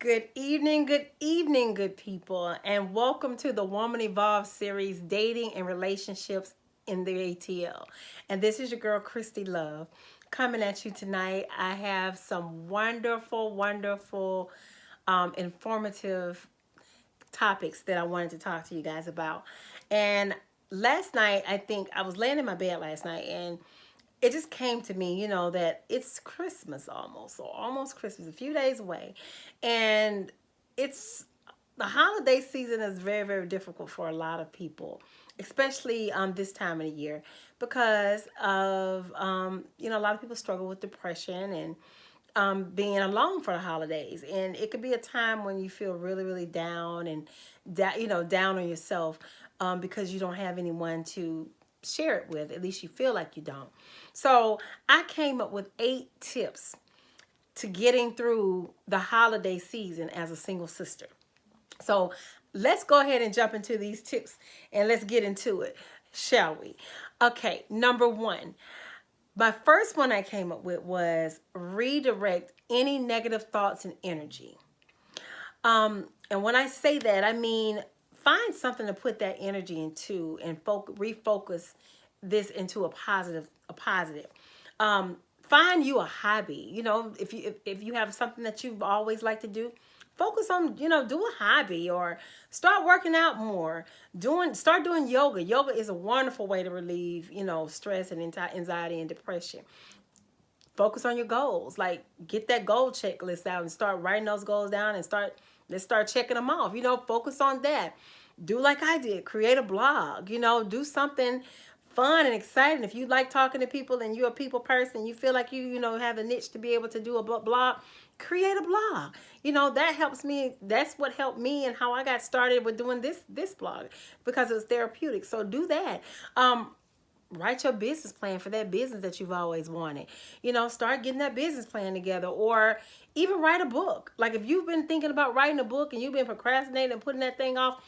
good evening, good people, and welcome to the Woman Evolved series, Dating and Relationships in the ATL. And this is your girl, Christy Love, coming at you tonight. I have some wonderful, informative topics that I wanted to talk to you guys about. And last night, I think I was laying in my bed last night and it just came to me, that it's Christmas almost, or almost Christmas, a few days away. And it's the holiday season is very difficult for a lot of people, especially this time of the year because of, a lot of people struggle with depression and being alone for the holidays. And it could be a time when you feel really down and, down on yourself because you don't have anyone to share it with. At least you feel like you don't. So I came up with 8 tips to getting through the holiday season as a single sister. So let's go ahead and jump into these tips and let's get into it, shall we? Okay, number 1. My first one I came up with was redirect any negative thoughts and energy. And when I say that, I mean find something to put that energy into and refocus this into a positive. Find you a hobby. If you have something that you've always liked to do, focus on, do a hobby or start working out more. Start doing yoga. Yoga is a wonderful way to relieve, stress and anxiety and depression. Focus on your goals. Like get that goal checklist out and start writing those goals down and let's start checking them off. Focus on that. Do like I did. Create a blog. Do something fun and exciting. If you like talking to people and you're a people person, you feel like you have a niche to be able to do a blog, create a blog. That helps me. That's what helped me and how I got started with doing this blog because it was therapeutic. So do that. Write your business plan for that business that you've always wanted. Start getting that business plan together, or even write a book. Like if you've been thinking about writing a book and you've been procrastinating and putting that thing off,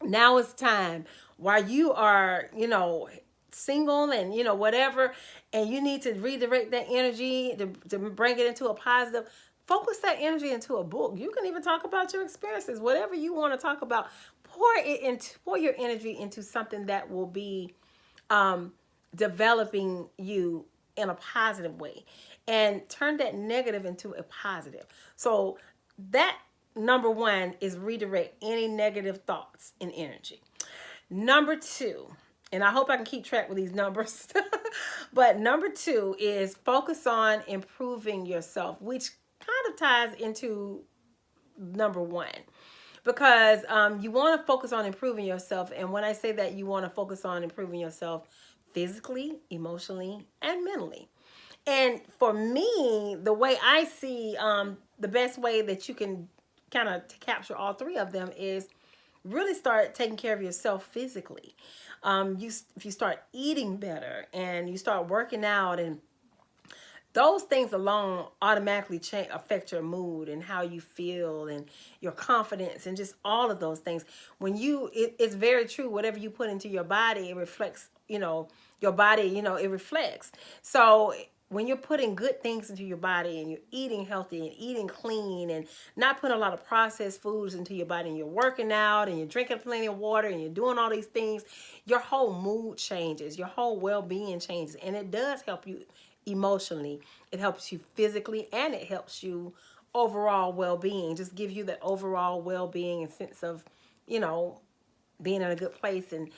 now it's time. While you are, single and, whatever, and you need to redirect that energy to bring it into a positive, focus that energy into a book. You can even talk about your experiences, whatever you want to talk about. Pour your energy into something that will be developing you in a positive way, and turn that negative into a positive. So that number 1 is redirect any negative thoughts and energy. Number 2, and I hope I can keep track with these numbers, but number 2 is focus on improving yourself, which kind of ties into number 1. Because you want to focus on improving yourself. And when I say that, you want to focus on improving yourself physically, emotionally, and mentally. And for me, the way I see the best way that you can kind of capture all 3 of them is really start taking care of yourself physically. If you start eating better and you start working out, and those things alone automatically affect your mood and how you feel and your confidence and just all of those things. When it's very true. Whatever you put into your body, it reflects, your body, it reflects. So when you're putting good things into your body and you're eating healthy and eating clean and not putting a lot of processed foods into your body, and you're working out and you're drinking plenty of water and you're doing all these things, your whole mood changes, your whole well-being changes. And it does help you emotionally, it helps you physically, and it helps you overall well-being. Just give you that overall well-being and sense of, being in a good place and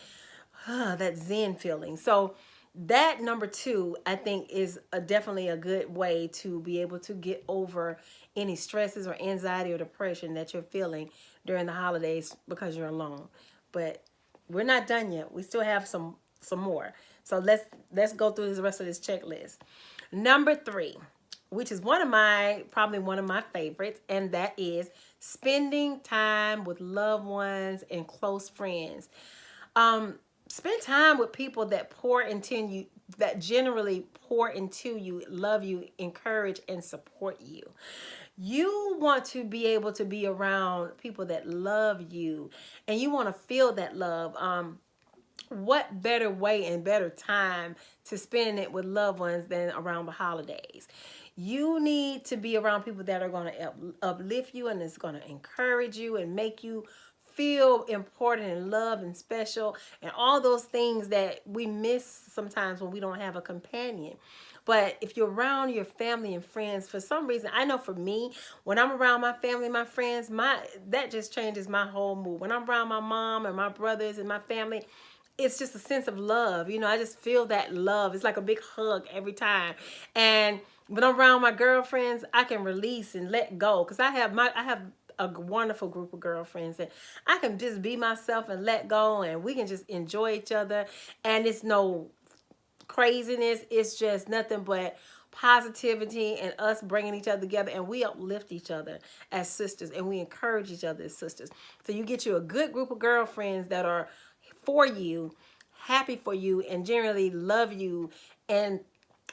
that zen feeling. So that number 2, I think, is definitely a good way to be able to get over any stresses or anxiety or depression that you're feeling during the holidays because you're alone. But we're not done yet. We still have some more. So let's go through the rest of this checklist. Number 3, which is probably one of my favorites, and that is spending time with loved ones and close friends. Spend time with people that generally pour into you, love you, encourage, and support you. You want to be able to be around people that love you, and you want to feel that love. What better way and better time to spend it with loved ones than around the holidays? You need to be around people that are going to uplift you and is going to encourage you and make you feel important and loved and special and all those things that we miss sometimes when we don't have a companion. But if you're around your family and friends, for some reason, I know for me, when I'm around my family, my friends, that just changes my whole mood. When I'm around my mom and my brothers and my family, it's just a sense of love. I just feel that love. It's like a big hug every time. And when I'm around my girlfriends, I can release and let go because I have a wonderful group of girlfriends that I can just be myself and let go, and we can just enjoy each other. And it's no craziness. It's just nothing but positivity and us bringing each other together, and we uplift each other as sisters and we encourage each other as sisters. So you get you a good group of girlfriends that are for you, happy for you, and generally love you and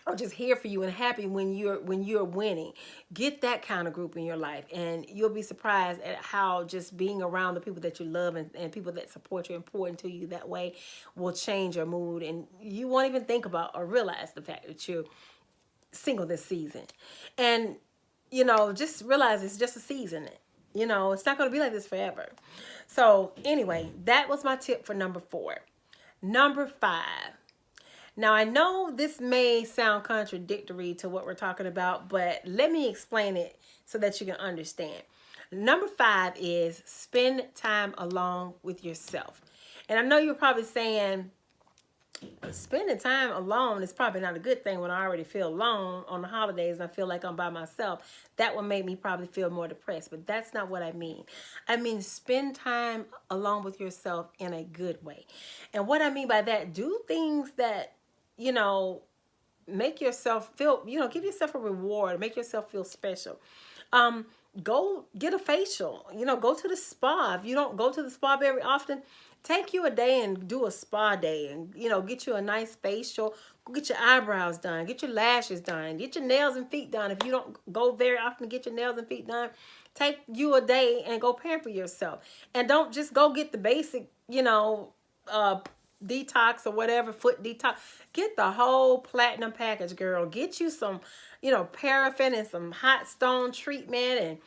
are just here for you and happy when you're winning. Get that kind of group in your life, and you'll be surprised at how just being around the people that you love and people that support you, important to you that way, will change your mood, and you won't even think about or realize the fact that you're single this season. And just realize it's just a season. It's not going to be like this forever. So anyway, that was my tip for number 4. Number 5. Now, I know this may sound contradictory to what we're talking about, but let me explain it so that you can understand. Number 5 is spend time alone with yourself. And I know you're probably saying, spending time alone is probably not a good thing when I already feel alone on the holidays and I feel like I'm by myself. That would make me probably feel more depressed, but that's not what I mean. I mean, spend time alone with yourself in a good way. And what I mean by that, do things that, make yourself feel, give yourself a reward, make yourself feel special. Um, Go get a facial, go to the spa. If you don't go to the spa very often, take you a day and do a spa day and, get you a nice facial, go get your eyebrows done, get your lashes done, get your nails and feet done. If you don't go very often to get your nails and feet done, take you a day and go pamper yourself. And don't just go get the basic, detox or whatever, foot detox. Get the whole platinum package, girl. Get you some, paraffin and some hot stone treatment, and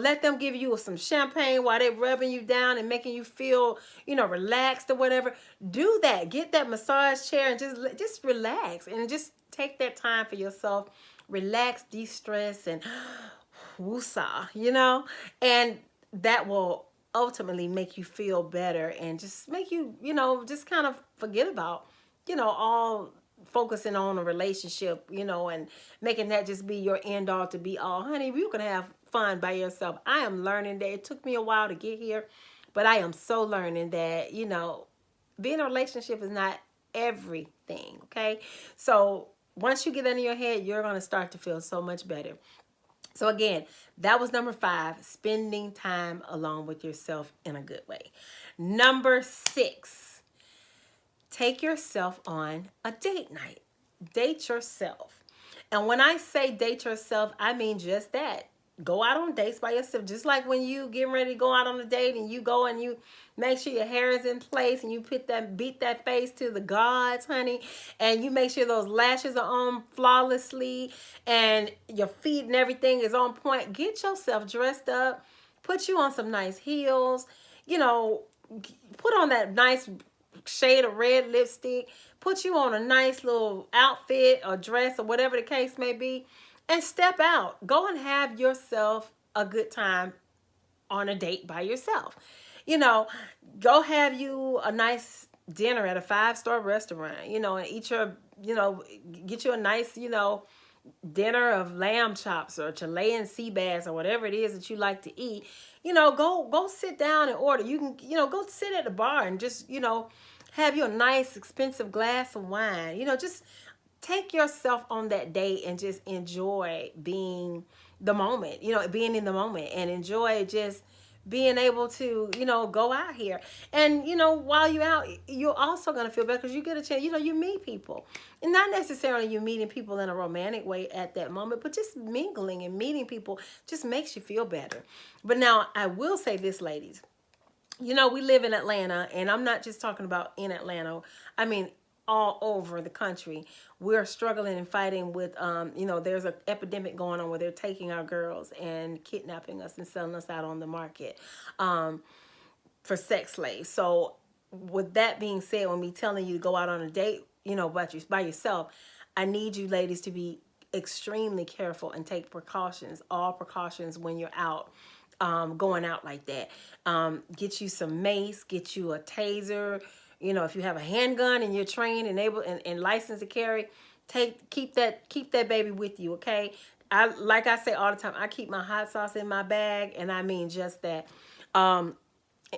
let them give you some champagne while they're rubbing you down and making you feel, relaxed or whatever. Do that. Get that massage chair and just relax and just take that time for yourself. Relax, de-stress, and woosah, and that will ultimately make you feel better and just make you, just kind of forget about, all focusing on a relationship, and making that just be your end all to be all. Honey, you can have fun by yourself. I am learning that. It took me a while to get here, but I am so learning that, being in a relationship is not everything, okay? So once you get that in your head, you're going to start to feel so much better. So again, that was number 5, spending time alone with yourself in a good way. Number 6, take yourself on a date night. Date yourself. And when I say date yourself, I mean just that. Go out on dates by yourself. Just like when you getting ready to go out on a date and you go and you make sure your hair is in place and you beat that face to the gods, honey, and you make sure those lashes are on flawlessly and your feet and everything is on point. Get yourself dressed up. Put you on some nice heels. Put on that nice shade of red lipstick. Put you on a nice little outfit or dress or whatever the case may be. And step out. Go and have yourself a good time on a date by yourself. Go have you a nice dinner at a 5-star restaurant, and eat your, get you a nice, dinner of lamb chops or Chilean sea bass or whatever it is that you like to eat. Go sit down and order. You can, go sit at the bar and just, have you a nice expensive glass of wine. Just take yourself on that date and just enjoy being the moment, being in the moment, and enjoy just being able to, go out here. And, while you're out, you're also going to feel better because you get a chance, you meet people. And not necessarily you meeting people in a romantic way at that moment, but just mingling and meeting people just makes you feel better. But now I will say this, ladies. We live in Atlanta, and I'm not just talking about in Atlanta. I mean, all over the country. We're struggling and fighting with, there's an epidemic going on where they're taking our girls and kidnapping us and selling us out on the market for sex slaves. So, with that being said, when me telling you to go out on a date, by yourself, I need you ladies to be extremely careful and take precautions, all precautions when you're out, going out like that. Get you some mace, get you a taser. If you have a handgun and you're trained and able and licensed to carry, keep that baby with you, okay? Like I say all the time, I keep my hot sauce in my bag, and I mean just that. Um,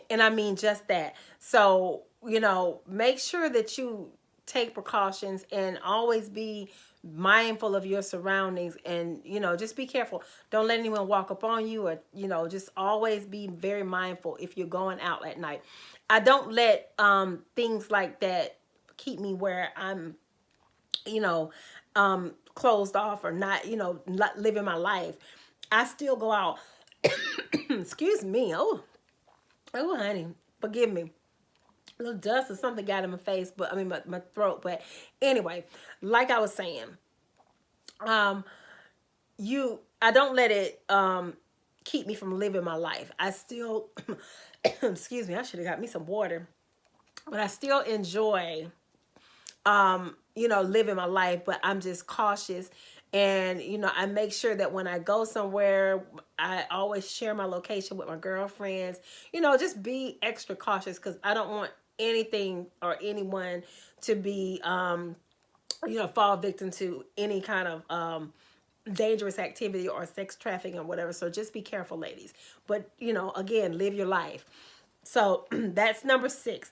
and I mean just that. So, make sure that you take precautions and always be mindful of your surroundings, and just be careful. Don't let anyone walk up on you, or just always be very mindful if you're going out at night. I don't let things like that keep me where I'm, you know closed off, or not, not living my life. I still go out. Excuse me. Oh, honey, forgive me. A little dust or something got in my face, but I mean my throat. But anyway, like I was saying, um, I don't let it keep me from living my life. I still, excuse me, I should have got me some water, but I still enjoy living my life, but I'm just cautious. And, I make sure that when I go somewhere, I always share my location with my girlfriends. Just be extra cautious, because I don't want anything or anyone to be, fall victim to any kind of dangerous activity or sex trafficking or whatever. So just be careful, ladies. But, again, live your life. So that's number 6.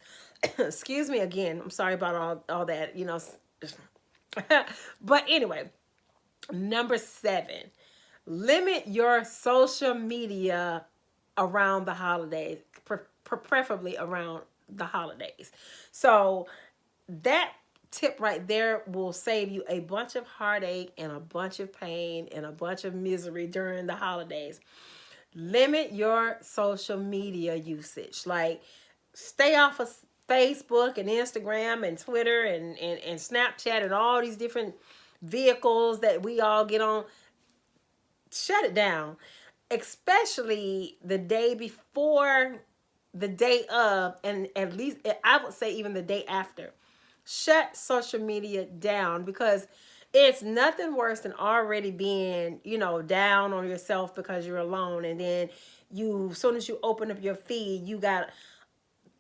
Excuse me again. I'm sorry about all that, But anyway, number 7, limit your social media around the holidays, preferably around the holidays. So that tip right there will save you a bunch of heartache and a bunch of pain and a bunch of misery during the holidays. Limit your social media usage. Like, stay off of Facebook and Instagram and Twitter and Snapchat and all these different vehicles that we all get on. Shut it down, especially the day before, the day of, and at least I would say even the day after. Shut social media down, because it's nothing worse than already being, down on yourself because you're alone, and then as soon as you open up your feed, you got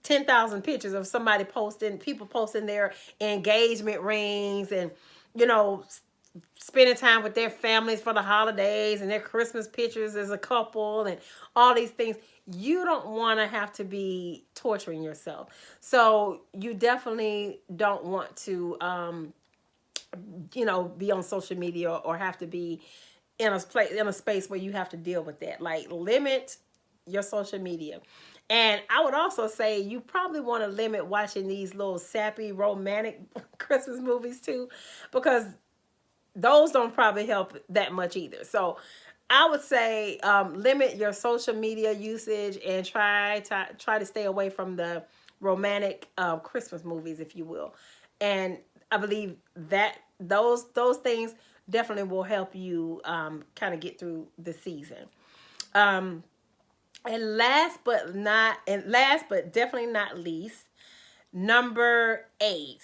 10,000 pictures of people posting their engagement rings, and you know spending time with their families for the holidays, and their Christmas pictures as a couple, and all these things. You don't want to have to be torturing yourself. So you definitely don't want to, be on social media, or have to be in a space where you have to deal with that. Like, limit your social media. And I would also say you probably want to limit watching these little sappy romantic Christmas movies too, because those don't probably help that much either. So I would say, limit your social media usage, and try to stay away from the romantic Christmas movies, if you will. And I believe that those things definitely will help you kind of get through the season. Um, and last but definitely not least, number 8.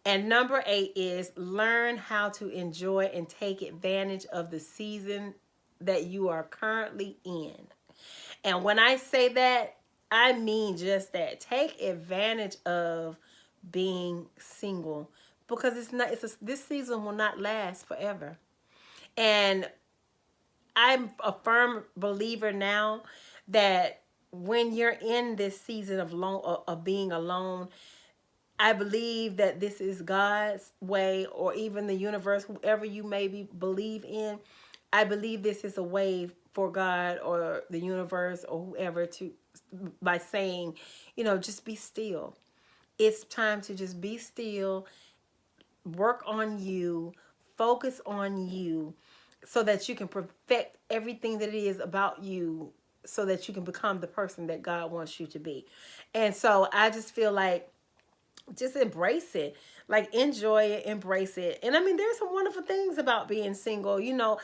And number 8 is learn how to enjoy and take advantage of the season that you are currently in. And when I say that, I mean just that. Take advantage of being single, because this season will not last forever. And I'm a firm believer now that when you're in this season of being alone, I believe that this is God's way, or even the universe, whoever you maybe believe in. I believe this is a way for God or the universe or whoever to, by saying, just be still. It's time to just be still, work on you, focus on you, so that you can perfect everything that it is about you, so that you can become the person that God wants you to be. And so I just feel like just embrace it. Like, enjoy it, embrace it. And I mean, there's some wonderful things about being single. You know,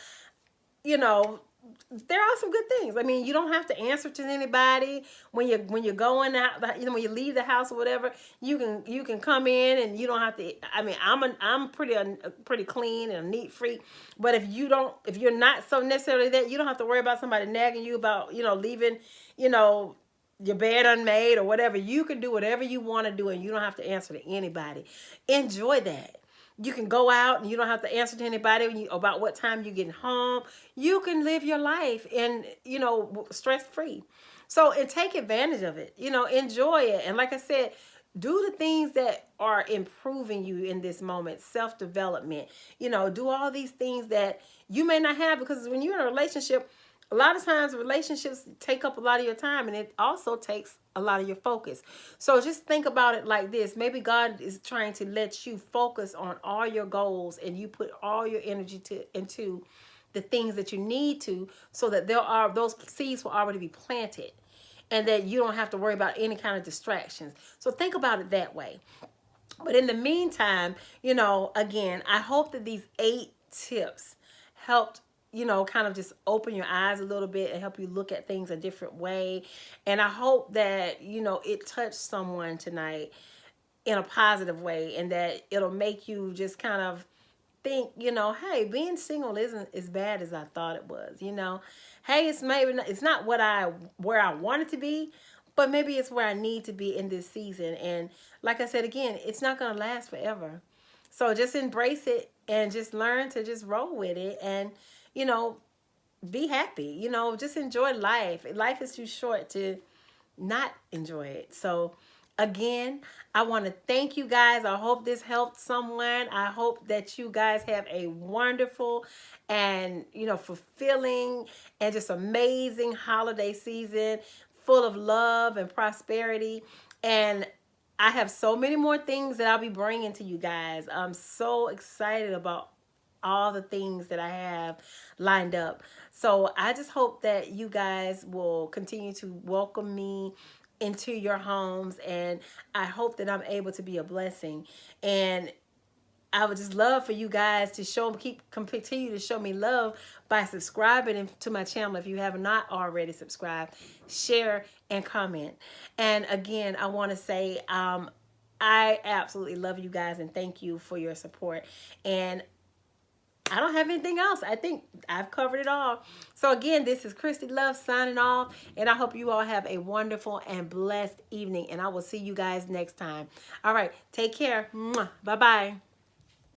there are some good things. I mean, you don't have to answer to anybody when you're going out. When you leave the house or whatever. You can come in and you don't have to. I mean, I'm pretty clean and a neat freak. But if you're not so necessarily that, you don't have to worry about somebody nagging you about leaving. You know. Your bed unmade or whatever. You can do whatever you want to do, and you don't have to answer to anybody. Enjoy that. You can go out and you don't have to answer to anybody about what time you're getting home. You can live your life and, stress free. So, and take advantage of it, enjoy it. And like I said, do the things that are improving you in this moment, self development, do all these things that you may not have, because when you're in a relationship, a lot of times relationships take up a lot of your time, and it also takes a lot of your focus. So just think about it like this. Maybe God is trying to let you focus on all your goals, and you put all your energy into the things that you need to, so that those seeds will already be planted, and that you don't have to worry about any kind of distractions. So think about it that way. But in the meantime, again, I hope that these 8 tips helped, kind of just open your eyes a little bit and help you look at things a different way. And I hope that, it touched someone tonight in a positive way, and that it'll make you just kind of think, hey, being single isn't as bad as I thought it was. Hey, it's not where I want it to be, but maybe it's where I need to be in this season. And like I said again, it's not going to last forever. So just embrace it and just learn to just roll with it, and you know, be happy. Just enjoy life. Life is too short to not enjoy it. So again, I want to thank you guys. I hope this helped someone. I hope that you guys have a wonderful and, fulfilling and just amazing holiday season, full of love and prosperity. And I have so many more things that I'll be bringing to you guys. I'm so excited about all the things that I have lined up. So I just hope that you guys will continue to welcome me into your homes, and I hope that I'm able to be a blessing. And I would just love for you guys to continue to show me love by subscribing to my channel if you have not already subscribed, share, and comment. And again, I want to say I absolutely love you guys and thank you for your support. And I don't have anything else. I think I've covered it all. So again, this is Christy Love signing off, and I hope you all have a wonderful and blessed evening, and I will see you guys next time. All right, take care. Bye-bye.